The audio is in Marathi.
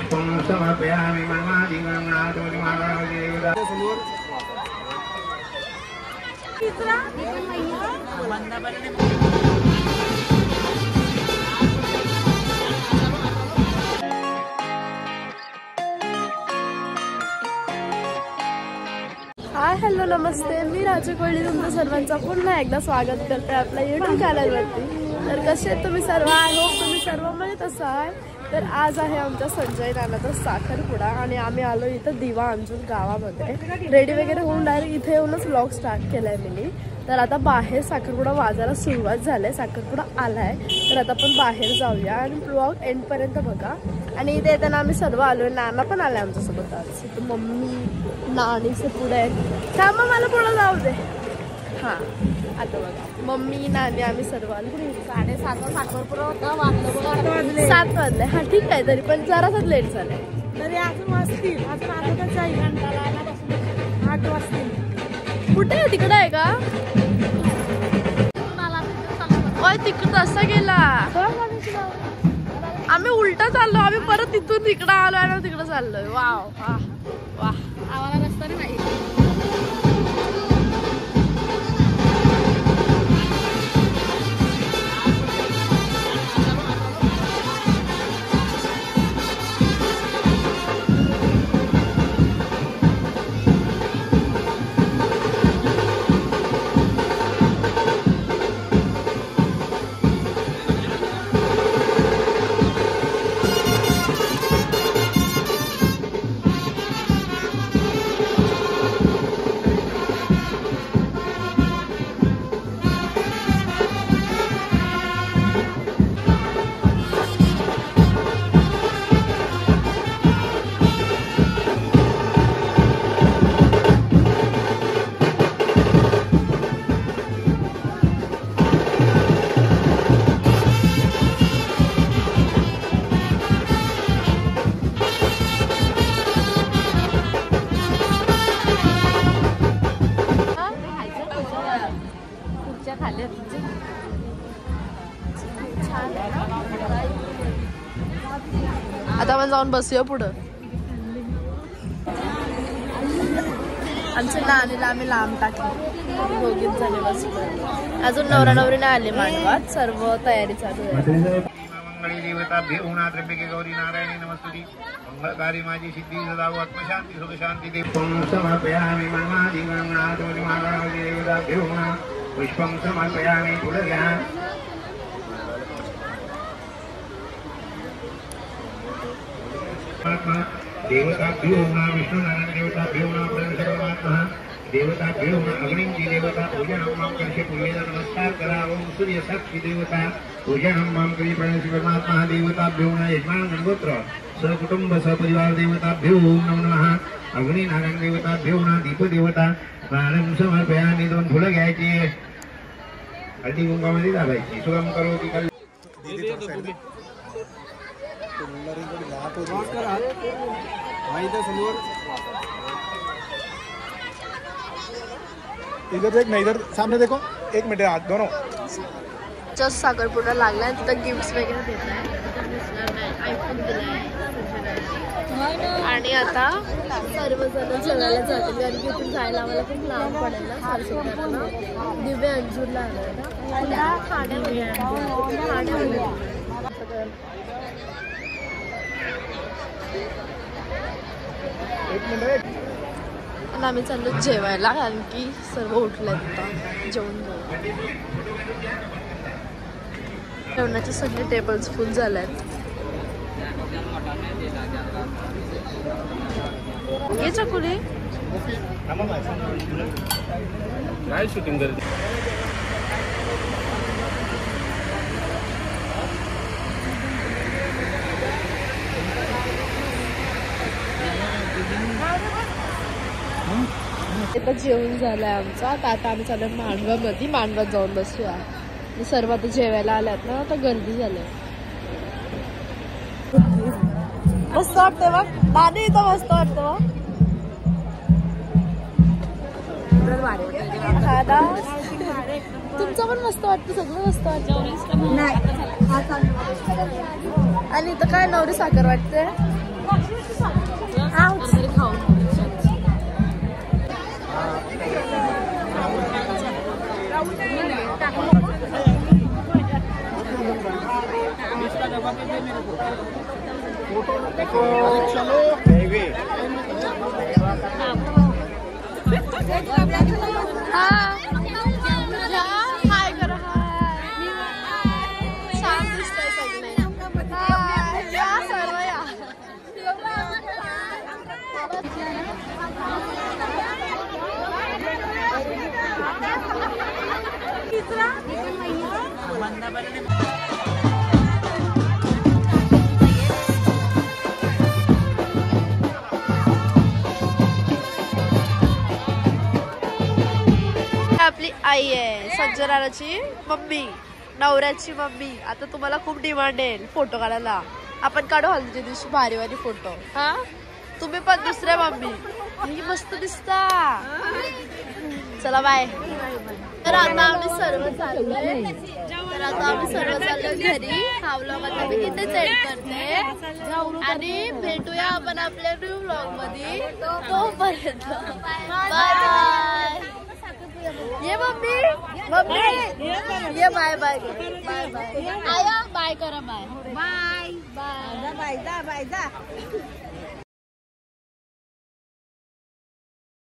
पुष्पं समर्पयामि मन्मादि गणनाथोरि महाराजेवदा हाय हॅलो नमस्ते, मी राजू कोळी तुमचं सर्वांचं पुन्हा एकदा स्वागत करते आपल्या यूट्यूब चॅनलवरती। तर कसे तुम्ही सर्व, आय होप तुम्ही सर्व मजेत असाल। तर आज आहे आमच्या संजय नानाचा साखरपुडा आणि आम्ही आलो इथं दिवा अंजून गावामध्ये। रेडी वगैरे होऊन डायरेक्ट इथे येऊनच व्लॉग स्टार्ट केलाय मी। तर आता बाहेर साखरपुडा वाजायला सुरुवात झाली, साखरपुडा आलाय। तर आता आपण बाहेर जाऊया आणि व्लॉग एंड पर्यंत बघा। आणि इथे येताना आम्ही सर्व आलोय, नाना पण आलाय आमच्यासोबत आज। इथे मम्मी नानीचे पुढे थांबा, मला पुढे जाऊ दे। हां आता बघा मम्मी नानी आम्ही सर्व आलो। 7:30 साखरपुडा होता, वाजले 7 वाजले। हां ठीक आहे, तरी पण जरासाच लेट झालंय। तरी अजून वाजतील, अजून अर्धा जाईल, 8 वाजतील। कुठे आहे, तिकडे आहे का? ओय तिकडे तसा गेला, आम्ही उलटा चाललो, आम्ही परत तिथून तिकडे आलो आणि तिकडे चाललोय। वाव वाह वाह, आम्हाला रस्ता नाही माहिती। आता आपण जाऊन बसूया पुढं। आमच्या नानीला आम्ही लांब टाकले, दोघीच जणी बसलो। अजून नवरा नवरी नाही आले मांडवात, सर्व तयारी चालू आहे। मंगली देवता भेवना त्र्यंबके गौरी नारायणी नमस्तुते मंगलकारी माझी सिद्धी सदा आत्मशांती सुख शांती दे। पुष्पं समर्पयामि मन्मादि गणनाथोरि महाराजेवदा भेवना पुष्पं समर्पयामि पुढे घ्या। देवता भेवना विष्णु नारायण देवता भेवना परमेश्वरात्मा देवता भेवना अग्निंची देवता पूजनम माम करशे पूजेला नमस्कार करा। ओम सूर्य साक्षी देवता पूजनम माम करी परमेश्वरात्मा देवता भेवना यजमान गणगोत्र सहकुटुंब सहपरिवार देवता भेव नमो नमः। अग्नि नारायण देवता भेवना दीप देवता प्राणम समर्पयामि। 2 फुलं घ्यायची, हळदी कुंकामध्ये दाबायची। सुगम करो की कल इधर देख ना, इधर सामने देखो, 1 मिनट हाथ दोनों। जस्ट साखरपुडा लागलाय, तिथं गिफ्ट्स वगैरे देत आहे आणि आता सर्वजण जेवायला जातील, कारण की इथून जायला आम्हाला खूप लांब पडेल ना। सारसोबाला दिव्य अंजूरला आलोय ना, ठाण्यामध्ये आणि आम्ही चाललो जेवायला, कारण की सर्व उठलेत आता जेवण जेवणाचे सगळे टेबल्स फुल झाले आहेत। ये चकुली काय शूटिंग करते? आता जेवण झालंय आमचा, आता आम्ही चालू मांडवामध्ये, मांडवात जाऊन बसूया। सर्व आता जेवायला आल्यात ना, आता गर्दी झाली। मस्त वाटतं बघ, दादा इथं मस्त वाटतं। तुमचं पण मस्त वाटतं, सगळं मस्त वाटतं। आणि इथं काय नवरी साखर वाटते। चलो हाय करा छान दिसतंय सगळे या सर्व या आपली आई आहे संजनाची मम्मी नवऱ्याची मम्मी. आता तुम्हाला खूप डिमांड आहे फोटो काढायला. आपण काढू हल्दीच्या दिवशी भारी भारी फोटो. हा तुम्ही पण दुसऱ्या मम्मी ही मस्त दिसता. चला बाय. तर आता आम्ही सर्व चाललोय घरी. हा व्लॉग आता मी इथेच एंड करते आणि भेटूया आपण आपल्या न्यू व्लॉग मध्ये. तोपर्यंत बाय बाय. ये मम्मी ये बाय बाय बाय बाय. आया बाय करा. Bye bye bye.